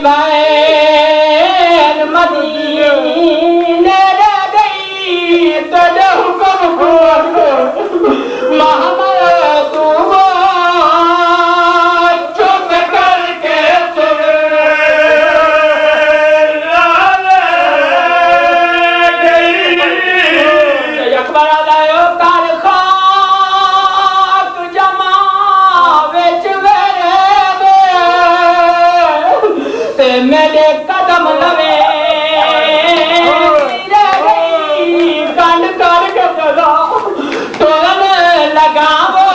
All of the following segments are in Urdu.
بین مدینے رہ گئی تجھے حکم کھول محمد تو چپ کر کے سن گئی اکبر آدھائیو کار خاک جمع ویچ میرے قدم لوے کنڈ کر کے جگہ تولنے لگا وہ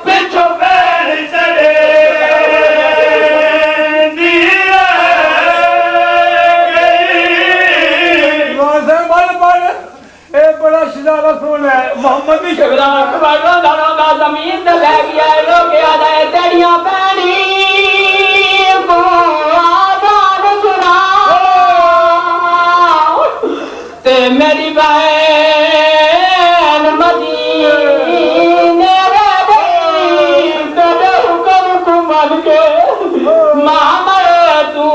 پچھو پیر چڑے دیئے گئی موزے بل بل اے بڑا شجاع رسول ہے محمد بھی شکرہ اکبر داروں کا زمین دے لے گیا لوگ یاد ہے تیریاں پہنی میری بہن مدینے رہ گئی تیرے حکم کو مان کے محمد تو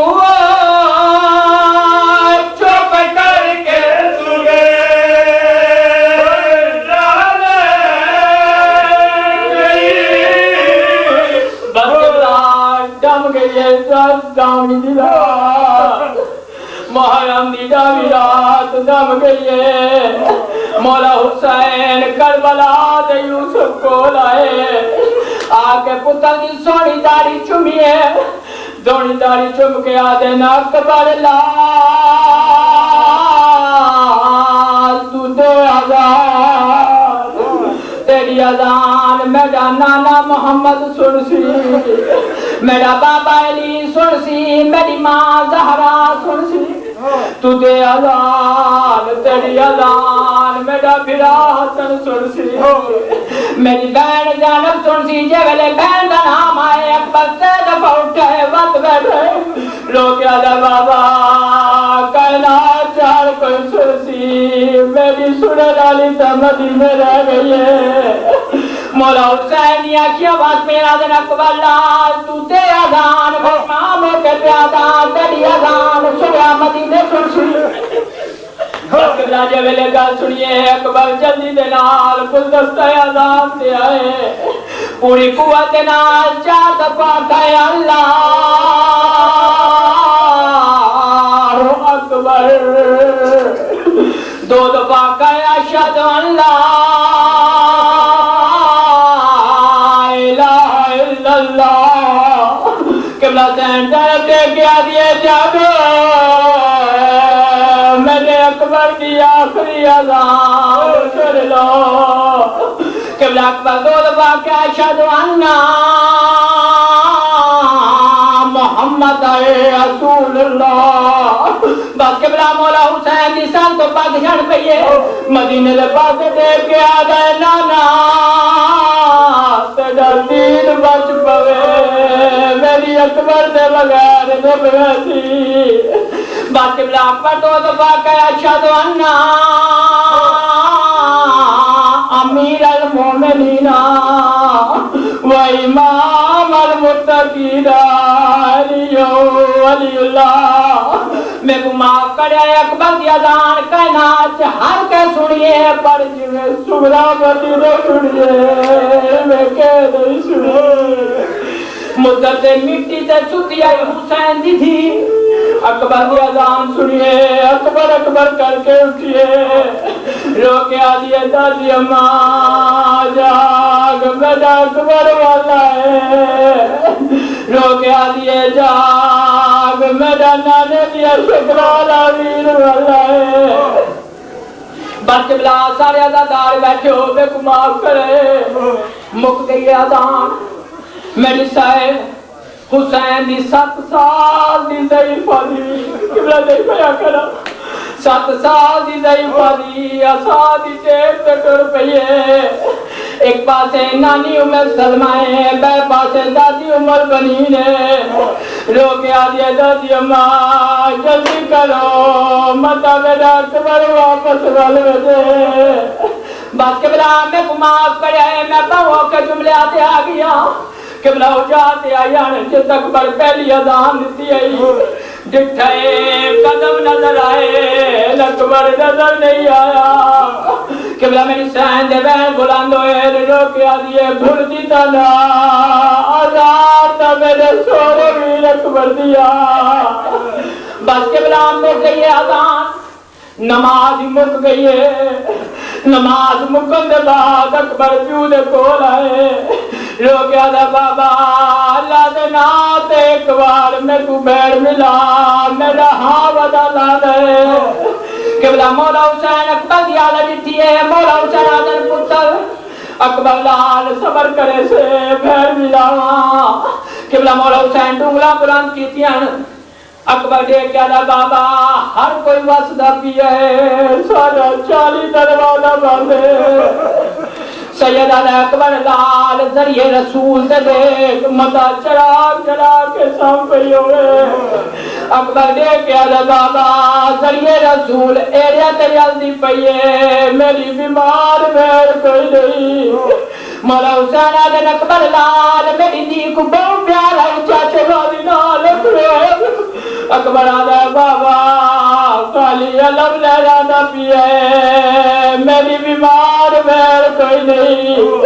چپ کر کے سنے جانے گئی بس دم گئی دم دلا محرم دی جاوی رات دم گئی ہے مولا حسین کربلا دے یوسف کو لائے آکے پتر دی سونی داری چمیے دونی داری چم کے آدھے نا اکبر لال تو دے آزاد تیری اذان میرا نانا محمد سن سی میرا بابا علی سن سی میری ماں زہرا سن سی تو دے اذان تیری اذان میرا بھرا حسن سن سی میری بہن جانب سن سی جے ویلے بہن دا نام آئے اکبر سے دفع اٹھے وقت بیٹھے لوگ یاد بابا کہنا چار کوئی سن سی میری سنے ڈالی تا مدینے رہ گئی ہے مولا حسین یا کی آواز میرا دن اکبر لال تو تے اذان ماموں کے پیادان تیری اذان سنیا مدینے سن سی اکبر جے ویلے گل سنیے اکبر جلدی دے نال گلدستہ اذان دے آئے پوری قوت نال چار دفعہ کہے اللہ اکبر دو دفعہ کہے اشہد ان لا الہ الا اللہ قبلہ سینٹر دے گیا دیے جاگو میرے اکبر کی آخری اذان سن لو قبلہ اکبر دو دفعہ کہے اشہد ان محمد رسول اللہ بس قبلہ مولا حسین دی سال تو پاک جھڑ پئیے مدینے دے پاس دیکھ کے آ گئے نانا تیرا دین بچ پوے میری اکبر دے بغیر نب ویسی بس قبلہ اکبر دو دفعہ کہا اشہد ان امیر المومنین و امام المتقین ولی اللہ میں کو معاف کرے اکبر دی اذان کائنات ہر کے سنیے پر جویں سغرا بدی نہ سنیے میں کہہ نہیں سنیے مدت مٹی تے چھتی آئی حسین دی تھی اکبر دی اذان سنیے اکبر اکبر کر کے اٹھیے رو کے آدھیے دادی اماں جاگ میرا اکبر والا ہے رو کے آدھیے جاگ میرا نانے دیا شکرالا ویر والا ہے بچ بلا سارے عزادار بیٹھے ہو بے کو معاف کرے مک گئی اذان میری صاحب حسین دی 7 سال دی ضعیفہ دی قبلہ دیکھا کرا 7 سال دی ضعیفہ دی اسا دی ٹیپ تے ٹر پئیے ایک پاسے نانی عمر سلمہ ہے بے پاسے دادی عمر بنی نے رو کے آدھے دادی اماں جلدی کرو مطا میرا اکبر واپس والے دے بس قبلہ میں کو معاف کرے میں پاؤں کے جملے آتے آ گیا قبلہ اجاتے آئیان جس اکبر پہلی اذان دیتی آئی ڈٹھائے قدم نظر آئے اکبر نظر نہیں آیا قبلہ میری سین دے بین بلند ہوئے روکے آدھیے بھول دیتا نا آزاد تا میرے سورے بھی اکبر دیا بس قبلہ مک گئی ہے اذان نماز مک گئی ہے نماز مکن دے بعد اکبر پیو دے کول آئے رو گیا دا بابا اللہ دے نات ایک بار میں کو بیڑ ملا میرا ہاں ودا لا دے قبلہ مولا حسین اکبر دی آلہ جتی ہے مولا حسین آدھر پتر اکبر لال صبر کرے سے بیڑ ملا قبلہ مولا حسین ڈونگلا بلند کیتی ہیں اکبر دیکھ کیا دا بابا ہر کوئی وسدہ پیا ہے سارا 40 دروازہ بندے سید علی اکبر لال ذریعے رسول دے دیکھ مدہ چڑھا کے سام پہی ہوئے اکبر دیکھ کیا دا بابا ذریعے رسول ایریا تیری عزی پہی ہے میری بیمار میر کوئی نہیں مولا حسین علی اکبر لال میری دی کو بہت پیارا چاچے والی نال اکبر آدھا بابا خالی علم لینا پیئے میری بیمار میر کوئی نہیں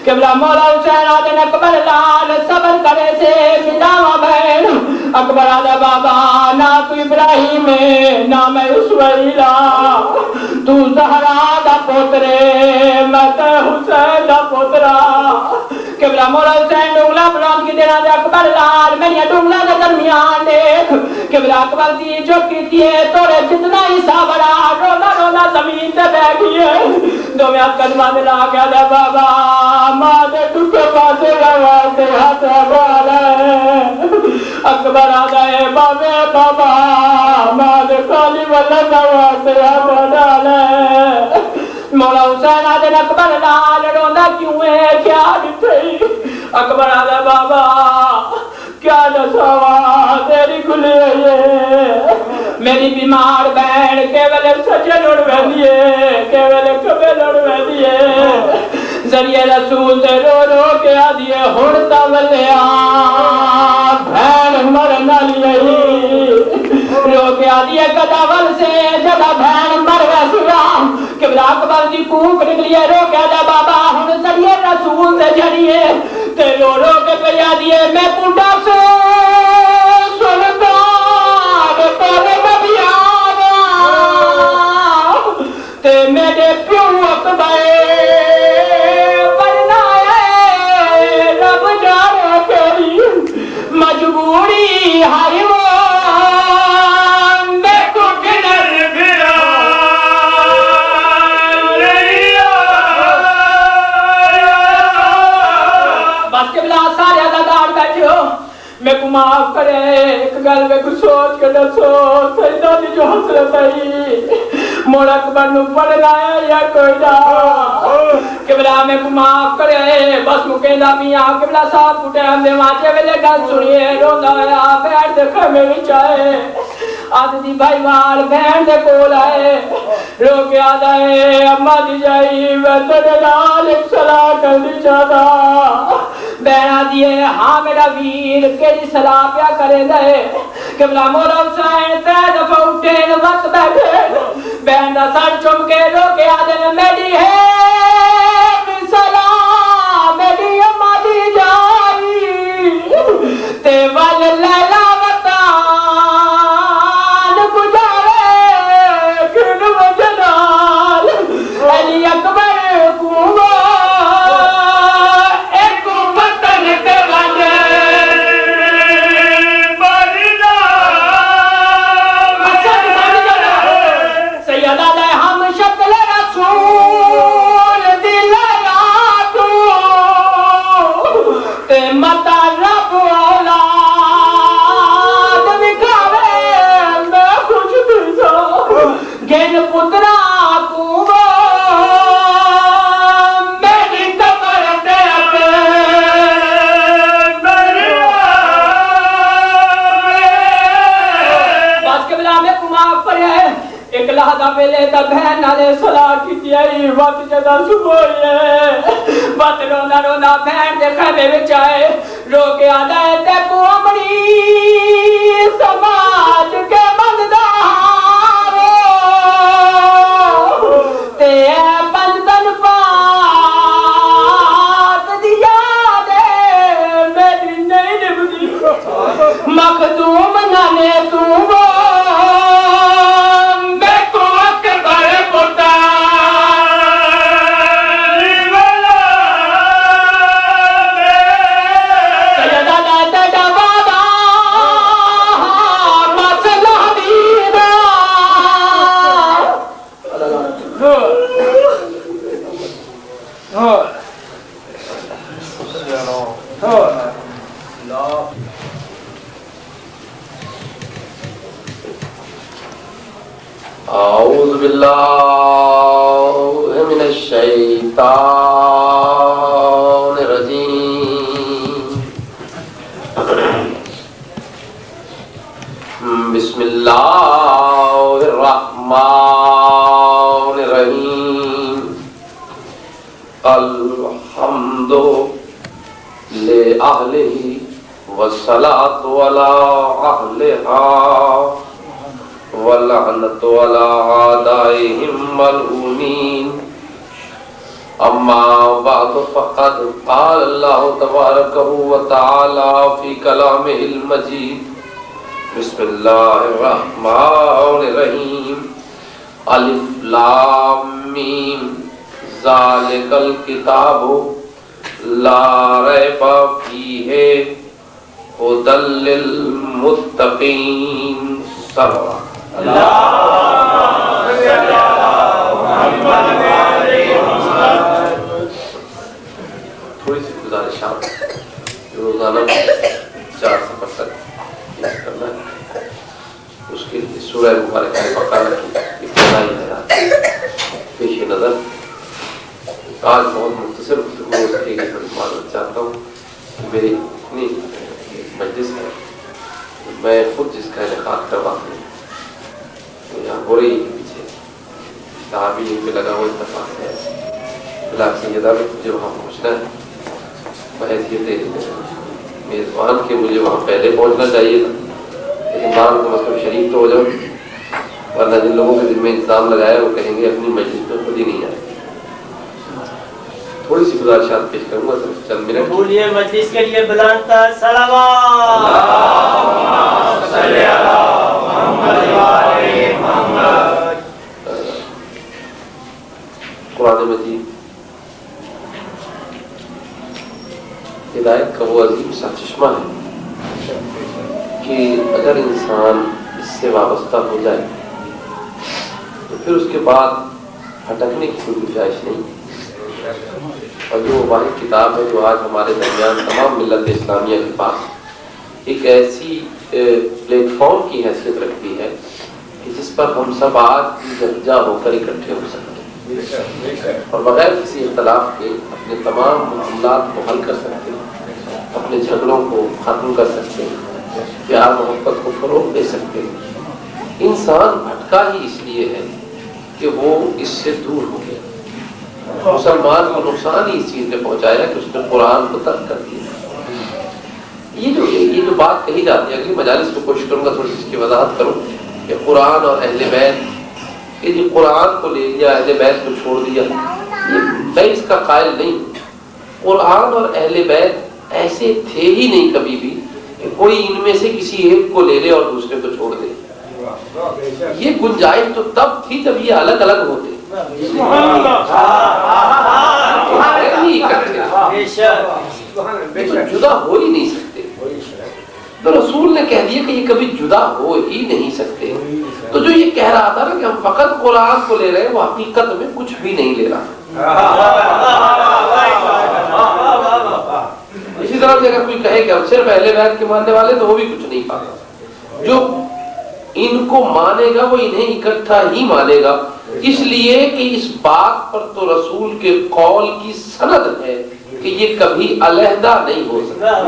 قبلہ مولا حسین آدھا اکبر لال صبر کرے سے ملاوہ بین اکبر آدھا بابا نا تو ابراہیم ہے نا میں اسوائیلا تو زہرا دا پوترے میں تے حسین دا پوترا قبلہ مولا حسین ڈونگلا بلان کی دینا دے اکبر لال میں یہ ڈونگلا دے درمیان دیکھ قبلہ اکبر دی جو کیتی ہے توڑے جتنا ہی سابرا رونا رونا زمین تے بے گئی ہے دو میں قدمہ دلا گیا دے بابا ماں دے ٹکے پاسے لگاتے ہاتھ والا ہے اکبر آدھا ہے بابا ماں دے خالی والا لگاتے ہاتھ والا ہے مولا حسین آدھے اکبر لال روندہ کیوں ہے کیا ڈٹھئی اکبر آدھے بابا کیا نسوا تیری کھلی ہے میری بیمار بین کے ویلے سجے لڑ بیدیے کے ویلے کبے لڑ بیدیے ذریعے رسول تے رو رو کے آدھیے ہڑتا ولیا بین مرنا لیئی رو کے آدھیے قداول سے جگہ بین مر ویسیا قبلہ اکبر دی کوک نکلیے رو کے آدھا بابا ہن ذریعے رسول سے جڑیے تے رو رو کے پیا دیے میں پوٹا سے سلطان تیرے نبیان تے میرے پیو اکبر برنائے رب جانے کری مجبوری ہائی وہ میں کو کنر بھرا میں کو معاف کرے ایک گل میں کو سوچ کے دسو سیدہ دی جو حسرت ہے مولا اکبر نو پڑھنا ہے یا کوئی نہ قبلہ میں کو معاف کرے بس مکیندہ میاں قبلہ صاحب پھٹے ہم دے مانچے ویلے گل سنیے روندہ ہے بیٹھ دے خیمے بھی چاہے آدھ دی بھائی وال بہن دے کول آئے رو کے آدھا ہے اممہ دی جائی ویسے لال ایک صلاح کر دی چاہتا بہن آدھی ہے ہاں میرا ویر کیجی صلاح پیا کرے دے قبلہ مولا حسین تے دفعہ اٹھے وقت بیٹھے بہن دا سر چم کے رو کے آدھے نے میری ہے صلاح میری اممہ دی جائی تے وال لیلہ علی اکبر کو ایک وطن کے بنے مرنا سیدہ دے ہم شکل رسول دل یادو تے متا رب اولاد بکھارے میں خوش دیسا گن پترا لہذا پہلے تا بہن نالے صلاح کی تیائی وقت جدا صبح ہے بات رونا رونا بہن دے خیمے بچ آئے روکیا دے تے کومڑی سماج کے مندارو تے پنجتن پات دیا دے میری نہیں نبدی مخدوم نانے تو وہ میں کو اکبر پتا أعوذ بالله من الشيطان الرجيم بسم الله الرحمن الرحيم الحمد لأهله والصلاة على أهلها واللعنة على أعدائهم ملعونين أما بعد فقد قال الله تبارك وتعالى في كلامه المجيد بسم الله الرحمن الرحيم ألف لام ميم ذلك الكتاب لا ريب فيه هدى للمتقين صلوات تھوڑی سی گزارشات روزانہ 4 سفر تک کرنا ہے اس کے لیے سورہ مبارکہ بقرہ کی ابتدائی آیات پیش نظر آج بہت مختصر گفتگو کی معلومات چاہتا ہوں کہ میری اتنی مجلس ہے میں خود جس کا انعقاد کرواتا ہوں یہاں ہو رہی ہے پیچھے صحابی پہ لگا ہوا اتفاق ہے فلاح سیدہ میں مجھے وہاں پہنچنا ہے بحیثیت میزبان کے مجھے وہاں پہلے پہنچنا چاہیے تھا لیکن بعد کم از کم شریک تو ہو جاؤ ورنہ جن لوگوں کے دل میں انتظام لگایا وہ کہیں گے اپنی مجلس میں خود ہی نہیں آئے تھوڑی سی گزارشات پیش کروں گا صرف چند منٹ بولیے مجلس کے لیے بلند تر صلوات قرآن مجید ہدایت کا وہ عظیم سا چشمہ ہے کہ اگر انسان اس سے وابستہ ہو جائے تو پھر اس کے بعد ہٹکنے کی کوئی گنجائش نہیں اور جو واحد کتاب ہے جو آج ہمارے درمیان تمام ملت اسلامیہ کے پاس ایک ایسی پلیٹ فارم کی حیثیت رکھتی ہے کہ جس پر ہم سب آج یکجا ہو کر اکٹھے ہو سکتے ہیں اور بغیر کسی اختلاف کے اپنے تمام معاملات کو حل کر سکتے ہیں اپنے جھگڑوں کو ختم کر سکتے ہیں پیار محبت کو فروغ دے سکتے ہیں انسان بھٹکا ہی اس لیے ہے کہ وہ اس سے دور ہو گیا مسلمان کو نقصان ہی اس چیز نے پہنچایا کہ اس نے قرآن کو ترک کر دیا یہ جو بات کہی جاتی ہے اگلی مجالس میں کوشش کروں گا تھوڑی سی اس کی وضاحت کروں کہ قرآن اور اہل بیت کہ جی قرآن کو لے لیا اہل بیت کو چھوڑ دیا میں اس کا قائل نہیں قرآن اور اہل بیت ایسے تھے ہی نہیں کبھی بھی کہ کوئی ان میں سے کسی ایک کو لے لے اور دوسرے کو چھوڑ دے یہ گنجائش تو تب تھی جب یہ الگ الگ ہوتے جدا ہو ہی نہیں سکتے تو رسول نے کہہ دیا کہ یہ کبھی جدا ہو ہی نہیں سکتے تو جو یہ کہہ رہا تھا نا کہ ہم فقط قرآن کو لے رہے ہیں وہ حقیقت میں کچھ بھی نہیں لے رہا اسی طرح سے اگر کوئی کہے کہ ہم صرف اہل بیت کے ماننے والے تو وہ بھی کچھ نہیں پاتا جو ان کو مانے گا وہ انہیں اکٹھا ہی مانے گا اس لیے کہ اس بات پر تو رسول کے قول کی سند ہے کہ یہ کبھی علیحدہ نہیں ہو سکتا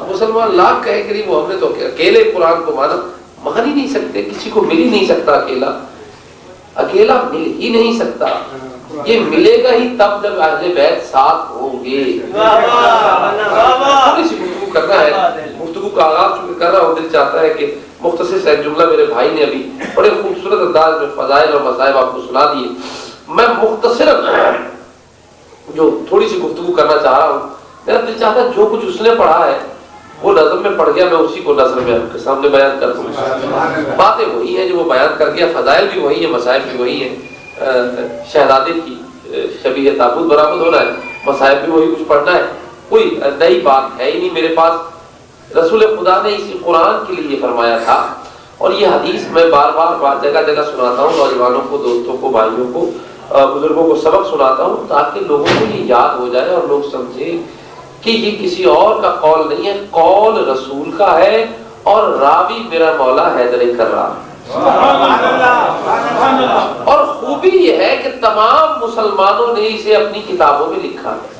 مسلمان لاکھ کہے کہ وہ ہم نے تو اکیلے قرآن کو مان ہی نہیں سکتے کسی کو مل ہی نہیں سکتا اکیلا مل ہی نہیں سکتا یہ ملے گا ہی تب جب اہل بیت ساتھ ہوں گے۔ تھوڑی سی گفتگو کرنا ہے، گفتگو کا آغاز چونکہ کر رہا ہوں، دل چاہتا ہے کہ مختصر سا ایک جملہ میرے بھائی نے ابھی بڑے خوبصورت انداز میں فضائل اور مصائب آپ کو سنا دیے، میں مختصر جو تھوڑی سی گفتگو کرنا چاہ رہا ہوں۔ میرا دل چاہتا ہے جو کچھ اس نے پڑھا ہے وہ نظم میں پڑھ گیا، میں اسی کو نظر میں آپ کے سامنے بیان کر دوں۔ باتیں وہی ہیں جو وہ بیان کر گیا، فضائل بھی وہی ہیں، مصائب بھی وہی ہیں۔ شہزادے کی شبیہ تابوت برآمد ہونا ہے، مصائب بھی وہی کچھ پڑھنا ہے، کوئی نئی بات ہے ہی نہیں میرے پاس۔ رسول خدا نے اسی قرآن کے لیے فرمایا تھا، اور یہ حدیث میں بار بار جگہ جگہ سناتا ہوں، نوجوانوں کو، دوستوں کو، بھائیوں کو، بزرگوں کو سبق سناتا ہوں تاکہ لوگوں کو یہ یاد ہو جائے اور لوگ سمجھیں کہ یہ کسی اور کا قول نہیں ہے، قول رسول کا ہے، اور راوی میرا مولا حیدر کررار۔ اور خوبی یہ ہے کہ تمام مسلمانوں نے اسے اپنی کتابوں میں لکھا ہے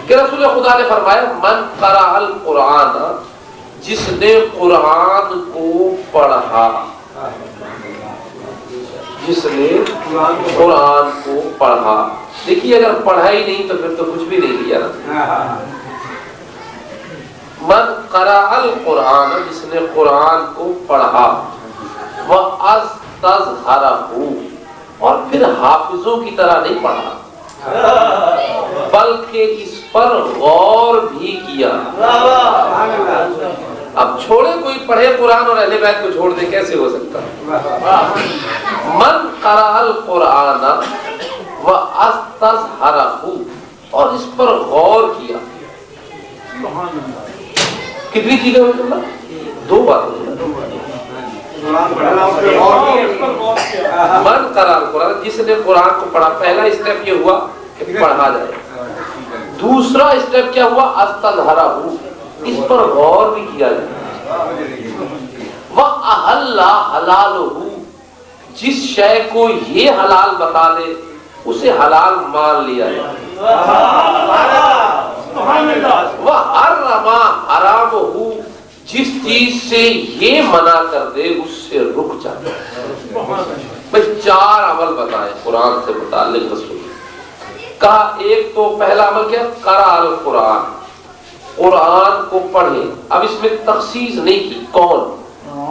کہ رسول خدا نے فرمایا من قرأ القرآن، جس نے قرآن کو پڑھا، جس نے قرآن کو پڑھا۔ دیکھیے اگر پڑھا ہی نہیں تو پھر تو کچھ بھی نہیں لیا نا۔ من قرأ القرآن، جس نے قرآن کو پڑھا، وَاسْتَظْهَرَهُ، اور پھر حافظوں کی طرح نہیں پڑھا بلکہ اس پر غور بھی کیا۔ اب چھوڑے کوئی پڑھے قرآن اور اہل بیت کو چھوڑ دے، کیسے ہو سکتا؟ من قرأ القرآن وَاسْتَظْهَرَهُ، اور اس پر غور کیا۔ کتنی چیزیں ہوئی تم دو باتیں۔ من قرأ القرآن، جس نے قرآن کو پڑھا، پہلا اسٹیپ یہ ہوا کہ پڑھا جائے، دوسرا اسٹیپ کیا ہوا؟ استظہرہ، اس پر غور بھی کیا جائے۔ وَأَحَلَّ حَلَالُهُ، جس شے کو یہ حلال بتا دے اسے حلال مان لیا جائے۔ وَحَرَّمَ حَرَامُهُ، جس چیز سے یہ منع کر دے اس سے رک جائے۔ بھئی 4 عمل بتائے قرآن سے متعلق رسول کہا۔ ایک تو پہلا عمل کیا؟ قرأ القرآن، قرآن کو پڑھے۔ اب اس میں تخصیص نہیں کی، کون؟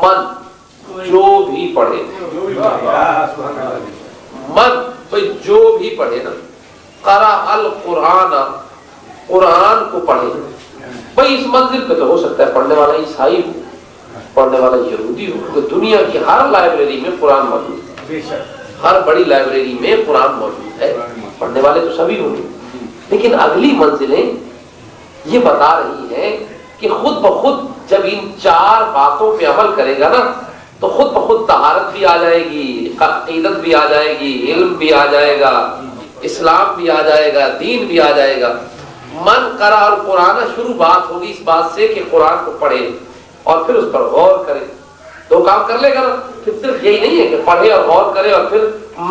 من، جو بھی پڑھے، من بھئی جو بھی پڑھے نا۔ قرأ القرآن، قرآن کو پڑھے۔ بھئی اس منزل پہ تو ہو سکتا ہے پڑھنے والا عیسائی ہو، پڑھنے والا یہودی ہو، کیونکہ دنیا کی ہر لائبریری میں قرآن موجود ہے، ہر بڑی لائبریری میں قرآن موجود ہے، پڑھنے والے تو سبھی ہوں گے۔ لیکن اگلی منزلیں یہ بتا رہی ہیں کہ خود بخود جب ان 4 باتوں پہ عمل کرے گا نا تو خود بخود طہارت بھی آ جائے گی، عقیدت بھی آ جائے گی، علم بھی آ جائے گا، اسلام بھی آ جائے گا، دین بھی آ جائے گا۔ من قرأ القرآن، شروع بات ہوگی اس بات سے کہ قرآن کو پڑھے اور پھر اس پر غور کرے۔ 2 کام کر لے گا نا، پھر صرف یہی نہیں ہے کہ پڑھے اور غور کرے اور پھر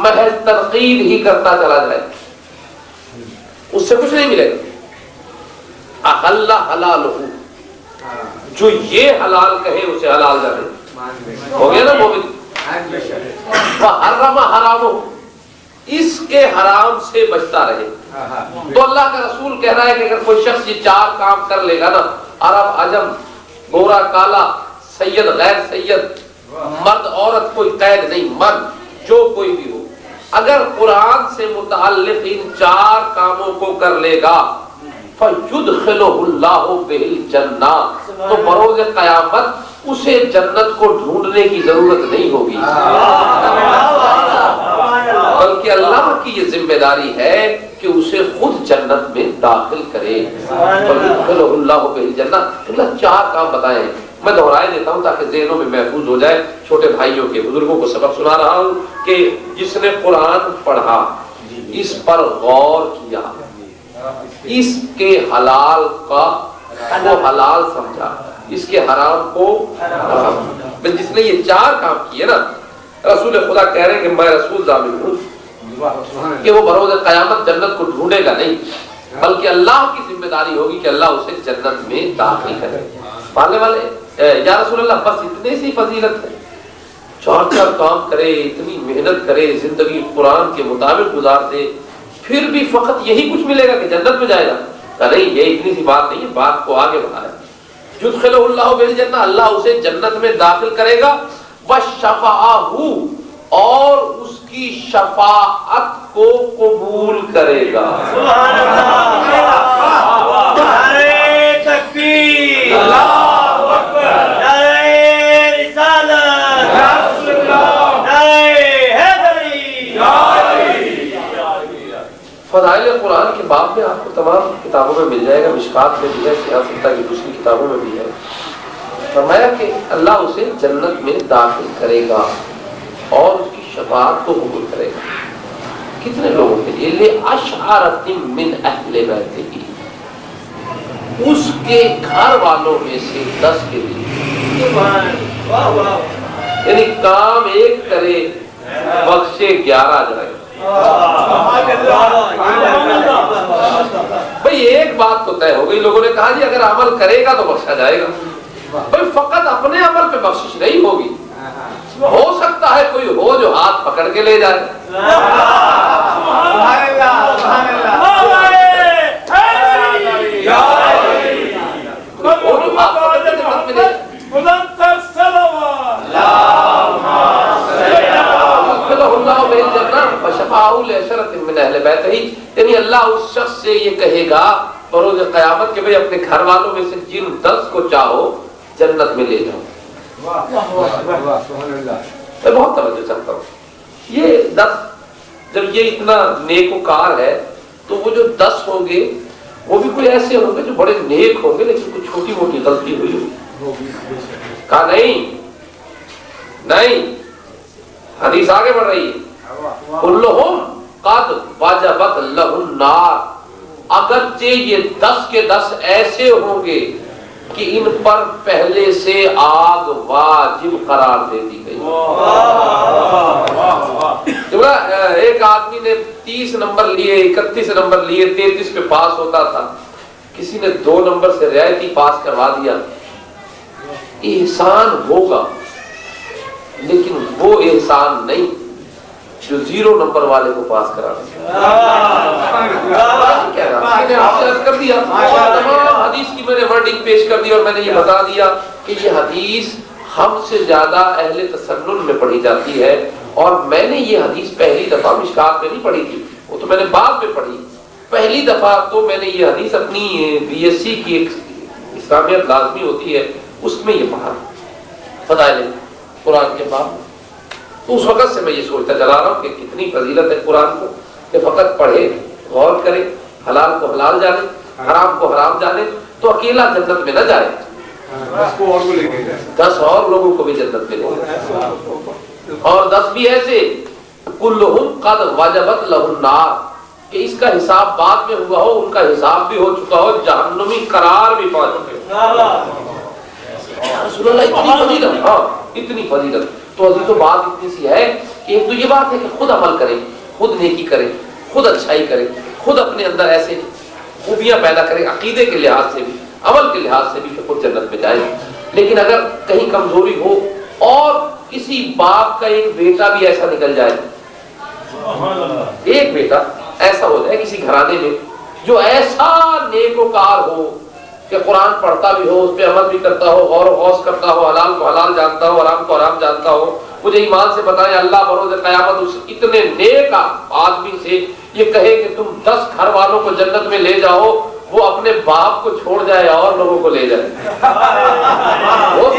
محض تنقید ہی کرتا چلا جائے، اس سے کچھ نہیں ملے گا۔ احل حلالہ، جو یہ حلال کہے اسے حلال جانے، ہو گیا نا مومن۔ وحرم حرامہ، اس کے حرام سے بچتا رہے۔ تو اللہ کا رسول کہہ رہا ہے کہ اگر کوئی شخص یہ 4 کام کر لے گا نا، عرب عجم، گورا کالا، سید غیر سید، مرد عورت کوئی قید نہیں، مرد جو کوئی بھی ہو، اگر قرآن سے متعلق ان 4 کاموں کو کر لے گا فَيُدْخِلُهُ اللَّهُ بِهِ الْجَنَّةِ، تو بروز قیامت اسے جنت کو ڈھونڈنے کی ضرورت نہیں ہوگی، بلکہ اللہ کی یہ ذمہ داری ہے کہ اسے خود جنت میں داخل کرے۔ فَيُدْخِلُهُ اللَّهُ بِهِ الْجَنَّةِ، اللہ 4 کام بتائے ہیں، میں دہرائے دیتا ہوں تاکہ ذہنوں میں محفوظ ہو جائے۔ چھوٹے بھائیوں کے، بزرگوں کو سبق سنا رہا ہوں کہ جس نے قرآن پڑھا، اس پر غور کیا، اس کے حلال کا وہ حلال سمجھا، اس کے حرام کو حرام۔ جس نے یہ 4 کام کیے نا، رسول خدا کہہ رہے ہیں کہ میں رسول ضامن ہوں کہ وہ بروز قیامت جنت کو ڈھونڈے گا نہیں، بلکہ اللہ کی ذمہ داری ہوگی کہ اللہ اسے جنت میں داخل کرے۔ ماننے والے یا رسول اللہ بس اتنے سی فضیلت ہے؟ 4 کام کرے، اتنی محنت کرے، زندگی قرآن کے مطابق گزار دے، پھر بھی فقط یہی کچھ ملے گا کہ جنت میں جائے گا؟ نہیں، یہ اتنی سی بات نہیں ہے، بات کو آگے بڑھایا۔ یدخلہ اللہ بالجنہ، اللہ اسے جنت میں داخل کرے گا، وشفعہ، اور اس کی شفاعت کو قبول کرے گا۔ سبحان اللہ، نعرہ تکبیر، اللہ اکبر، نعرہ رسالت، نعرہ حیدری۔ فضائل قرآن کے باب میں آپ کو تمام کتابوں میں مل جائے گا، مشکات میں بھی ہے، سیاستہ کی دوسری کتابوں میں بھی ہے۔ فرمایا کہ اللہ اسے جنت میں داخل کرے گا اور اس کی شفاعت کو قبول کرے گا۔ کتنے لوگوں کے لیے؟ لِأَشْعَرَةٍ مِّنْ أَهْلِ بَيْتِهِ، اس کے گھر والوں میں سے 10 کے لیے۔ یعنی کام ایک کرے، بخشے 11 جائے۔ بھئی ایک بات تو طے ہو گئی، لوگوں نے کہا جی اگر عمل کرے گا تو بخشا جائے گا۔ بھئی فقط اپنے عمل پہ بخشش نہیں ہوگی، ہو سکتا ہے کوئی ہو جو ہاتھ پکڑ کے لے جائے۔ یعنی اللہ اس شخص سے یہ کہے گا بروز قیامت کہ بھئی اپنے گھر والوں میں سے جن 10 کو چاہو جنت میں لے جاؤ۔ میں بہت توجہ چاہتا ہوں، یہ 10 جب یہ اتنا نیکوکار ہے تو وہ جو 10 ہوں گے وہ بھی کوئی ایسے ہوں گے جو بڑے نیک ہوں گے لیکن کوئی چھوٹی موٹی غلطی ہوئی ہوگی۔ کہا نہیں، حدیث آگے بڑھ رہی ہے، کلہم قد وجبت لہ النار، اگرچہ یہ 10 کے 10 ایسے ہوں گے کہ ان پر پہلے سے آگ واجب قرار دے دی گئی۔ ایک آدمی نے 30 نمبر لیے، 31 نمبر لیے، 33 پہ پاس ہوتا تھا، کسی نے 2 نمبر سے رعایتی پاس کروا دیا۔ احسان ہوگا لیکن وہ احسان نہیں جو 0 نمبر والے کو پاس کرا کر دیا۔ تمام حدیث کی میں نے ورڈنگ پیش کر دی اور میں نے یہ بتا دیا کہ یہ حدیث ہم سے زیادہ اہل تسنن میں پڑھی جاتی ہے، اور میں نے یہ حدیث پہلی دفعہ مشکات میں نہیں پڑھی تھی، وہ تو میں نے بعد میں پڑھی۔ پہلی دفعہ تو میں نے یہ حدیث اپنی BSc کی ایک اسلامیت لازمی ہوتی ہے اس میں یہ پڑھا، فضائل قرآن کے باب۔ تو اس وقت سے میں یہ سوچتا چلا رہا ہوں کہ کتنی فضیلت ہے قرآن کو، کہ فقط پڑھے، غور کرے، حلال کو حلال جانے، حرام کو حرام جانے، تو اکیلا جنت میں نہ جائے، 10 اور لوگوں کو بھی جنت میں لے جائے، اور 10 بھی ایسے کلہم قد وجبت لہ النار، کہ اس کا حساب بعد میں ہوا ہو، ان کا حساب بھی ہو چکا ہو، جہنمی قرار بھی پا چکے ہو۔ رسول اللہ اتنی فضیلت، ہاں اتنی فضیلت۔ تو عزیزو بات اتنی سی ہے کہ ایک تو یہ بات ہے کہ خود عمل کریں، خود نیکی کریں، خود اچھائی کریں، خود اپنے اندر ایسے خوبیاں پیدا کریں عقیدے کے لحاظ سے بھی، عمل کے لحاظ سے بھی، کہ خود جنت میں جائیں۔ لیکن اگر کہیں کمزوری ہو اور کسی باپ کا ایک بیٹا بھی ایسا نکل جائے، ایک بیٹا ایسا ہو جائے کسی گھرانے میں جو ایسا نیکوکار ہو کہ قرآن پڑھتا بھی ہو، اس پہ عمل بھی کرتا ہو، غور و غوص کرتا ہو، حلال کو حلال جانتا ہو، حرام کو حرام جانتا ہو، مجھے ایمان سے بتائیں اللہ بروز قیامت اس اتنے نیک آدمی سے یہ کہے کہ تم 10 گھر والوں کو جنت میں لے جاؤ، وہ اپنے باپ کو چھوڑ جائے اور لوگوں کو لے جائے؟ ہو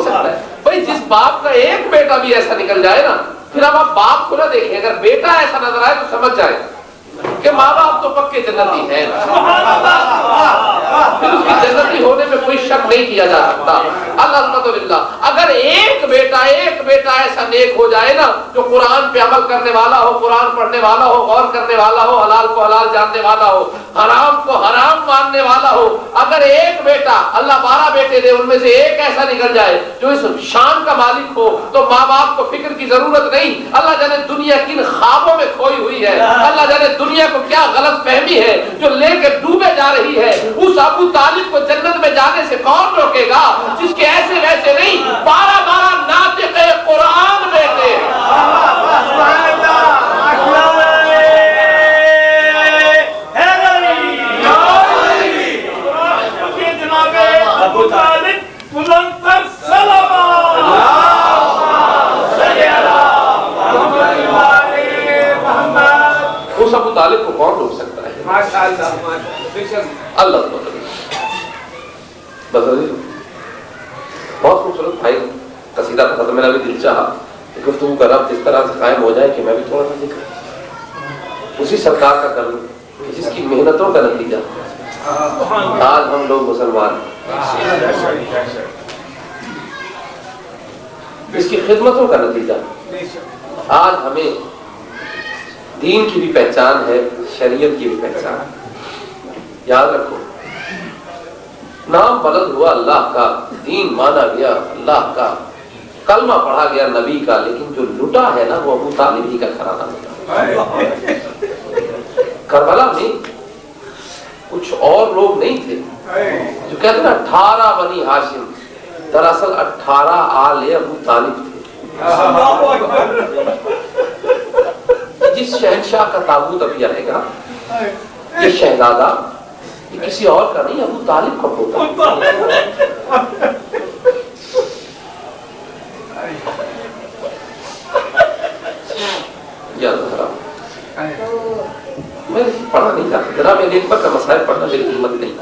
سکتا ہے بھائی، جس باپ کا ایک بیٹا بھی ایسا نکل جائے نا، پھر اب آپ باپ کو نہ دیکھیں، اگر بیٹا ایسا نظر آئے تو سمجھ جائے کہ ماں باپ تو پکے جنتی ہیں، پھر اس کی جنتی ہونے میں کوئی شک نہیں کیا جا سکتا۔ الحمدللہ اگر ایک بیٹا ایسا نیک ہو جائے نا جو قرآن پہ عمل کرنے والا ہو، قرآن پڑھنے والا ہو، غور کرنے والا ہو، حلال کو حلال جاننے والا ہو، حرام کو حرام ماننے والا ہو، اگر ایک بیٹا، اللہ 12 بیٹے دے، ان میں سے ایک ایسا نکل جائے جو اس شان کا مالک ہو، تو ماں باپ کو فکر کی ضرورت نہیں۔ اللہ جانے دنیا کن خوابوں میں کھوئی ہوئی ہے، اللہ جانے دنیا کو کیا غلط فہمی ہے جو لے کے ڈوبے جا رہی ہے۔ اس ابو طالب کو جنت میں جانے سے کون روکے گا جس کے ایسے ویسے نہیں 12 بہت خوبصورت بھائی قصیدہ تھا تو میرا بھی دل چاہا کہ گفتگو کا ربط اس طرح سے قائم ہو جائے کہ میں بھی تھوڑا سا ذکر اسی سرکار کا کر لوں کہ جس کی محنتوں کا نتیجہ آج ہم لوگ مسلمان اس کی خدمتوں کا نتیجہ آج ہمیں دین کی بھی پہچان ہے، شریعت کی بھی پہچان۔ یاد رکھو نام بلند ہوا اللہ کا، دین مانا گیا اللہ کا، کلمہ پڑھا گیا نبی کا، لیکن جو لٹا ہے نا وہ ابو طالب ہی کا گھرانہ ہوتا۔ کربلا میں کچھ اور لوگ نہیں تھے جو کہتے ہیں 18 بنی ہاشم، دراصل 18 آل ابو طالب تھے۔ جس شہنشاہ کا تابوت ابھی آئے گا یہ شہزادہ یہ کسی اور کا نہیں، ابو طالب کا ہوتا۔ میں پڑھا نہیں تھا جناب علی اکبر کا مسائل پڑھنا میری ہمت نہیں،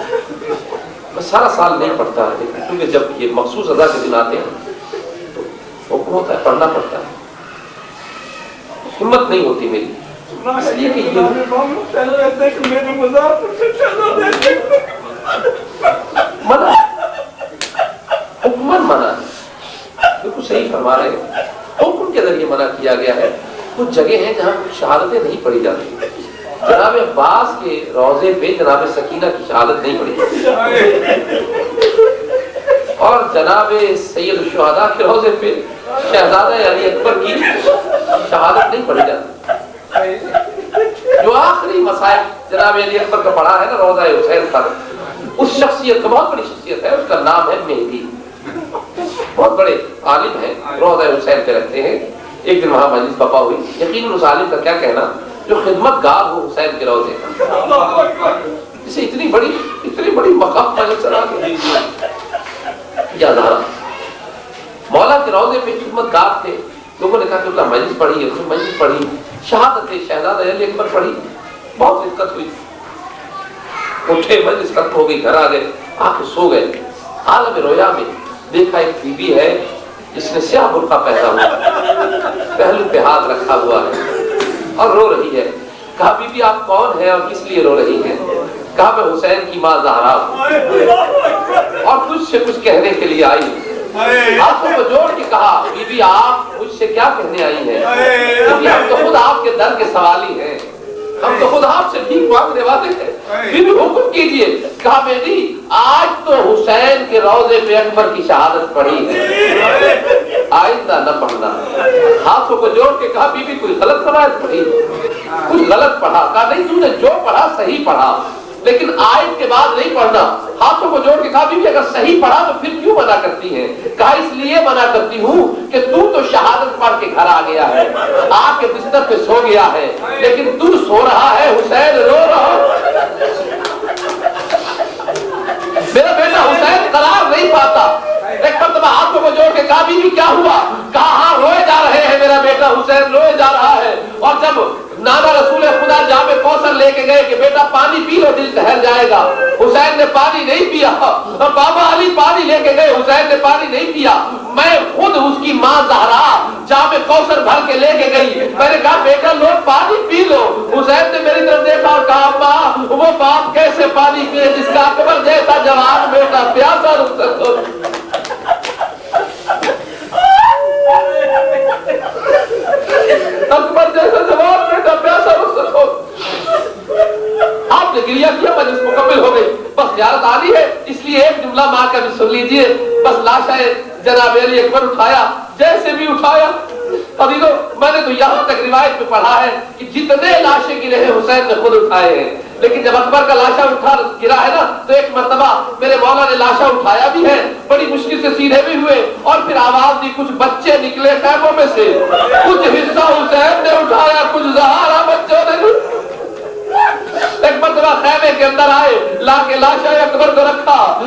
میں سارا سال نہیں پڑھتا کیونکہ جب یہ مخصوص ادا کے دن آتے ہیں تو حکم ہوتا ہے پڑھنا پڑتا ہے، ہمت نہیں ہوتی میری، اس لیے کہ یہ منع حکمن منع بالکل صحیح فرما رہے ہیں، حکم کے ذریعے منع کیا گیا ہے۔ کچھ جگہ ہیں جہاں شہادتیں نہیں پڑھی جاتی، جناب عباس کے روضے پہ جناب سکینہ کی شہادت نہیں پڑھی جاتی، اور جناب سید الشہداء کے روضے پہ شہزادہ علی اکبر کی شہادت نہیں پڑھی جاتی۔ جو آخری مسائل جناب علی اکبر کا پڑھا ہے نا روضہ حسین پر، اس شخصیت کا بہت بڑی شخصیت ہے، اس کا نام ہے مہدی، بہت بڑے عالم ہیں، روضہ حسین پہ رہتے ہیں۔ ایک دن وہاں مجلس بپا ہوئی، یقیناً اس عالم کا کیا کہنا جو خدمت گار ہو حسین کے روضے کا، اسے اتنی بڑی مقام مجلس چلا یا زہرا مولا کے روضے پہ خدمت گار تھے، لوگوں نے کہا کہ اللہ مجلس پڑھی ہے، مجلس پڑھی، شہادت شہزادہ علی اکبر پڑھی، بہت دقت ہوئی، اٹھے مجلس ختم ہو گئی، گھر آ گئے، آ کے سو گئے۔ عالم رویا میں دیکھا ایک بی بی ہے جس نے سیاہ برقع پہنا ہوا، پہلو پہ ہاتھ رکھا ہوا ہے اور رو رہی ہے۔ کہا بی بی آپ کون ہیں اور کس لیے رو رہی ہیں؟ کہا میں حسین کی ماں زہرا ہوں اور تجھ سے کچھ کہنے کے لیے آئی ہوں۔ ہاتھوں کو جوڑ کے کہا بی بی آپ مجھ سے کیا کہنے آئی ہیں؟ بی بی ہم تو خود آپ کے در کے سوالی ہیں، ہم تو خود آپ سے بھیک مانگنے والے ہیں، بی بی حکم کیجئے۔ کہا بیٹی آج تو حسین کے روضے پہ اکبر کی شہادت پڑھی ہے، آئندہ نہ پڑھنا۔ ہاتھوں کو جوڑ کے کہا بی بی کوئی غلط روایت پڑھی، کچھ غلط پڑھا؟ کہا نہیں تو نے جو پڑھا صحیح پڑھا، لیکن آیت کے بعد نہیں پڑھنا۔ ہاتھوں کو جوڑ کے کہا بی بی اگر صحیح پڑھا تو پھر کیوں منع کرتی ہے؟ کہا اس لیے منع کرتی ہوں کہ تو شہادت پڑھ کے گھر آ گیا ہے، آ کے بستر پہ سو گیا ہے، لیکن تو سو رہا ہے، حسین رو رہا ہے، میرا بیٹا حسین قرار نہیں پاتا۔ ایک مرتبہ ہاتھوں کو جوڑ کے کہا بی بی کیا ہوا؟ کہا ہاں روئے جا رہے ہیں، میرا بیٹا حسین روئے جا رہا ہے۔ اور جب نانا رسول خدا جامع کوثر لے کے گئے کہ بیٹا پانی پی لو دل ٹھہر جائے گا، حسین نے پانی نہیں پیا۔ بابا علی پانی لے کے گئے، حسین نے پانی نہیں پیا۔ میں خود اس کی ماں زہرا جامع کوثر بھر کے لے کے گئی، میں نے کہا بیٹا لو پانی پی لو۔ حسین نے میری طرف دیکھا اور کہا ماں وہ باپ کیسے پانی پیے جس کا اکبر جیسا جوان بیٹا پیاسا رخصت ہو۔ اکبر جیسا جوان بیٹا پیاسا رخصت ہو۔ آپ نے گریہ کیا، مجلس مکمل ہو گئی، بس زیارت آنی ہے، اس لیے ایک جملہ ماں کا بھی سن لیجئے۔ بس لاشا جناب علی اکبر اٹھایا، جیسے بھی اٹھایا، عزیزو میں نے تو یہاں تک روایت میں پڑھا ہے کہ جتنے لاشیں گرے ہیں حسین نے خود اٹھائے ہیں، لیکن جب اکبر کا لاشا اٹھا گرا ہے نا تو ایک مرتبہ میرے مولا نے لاشا اٹھایا بھی ہے، بڑی مشکل سے سیدھے بھی ہوئے، اور پھر آواز دی، کچھ بچے نکلے خیموں میں سے، کچھ حصہ حسین نے اٹھایا، کچھ زہرا بچوں نے۔ ایک مرتبہ خیمے کے اندر آئے، لا کے لاشا اکبر کو رکھا،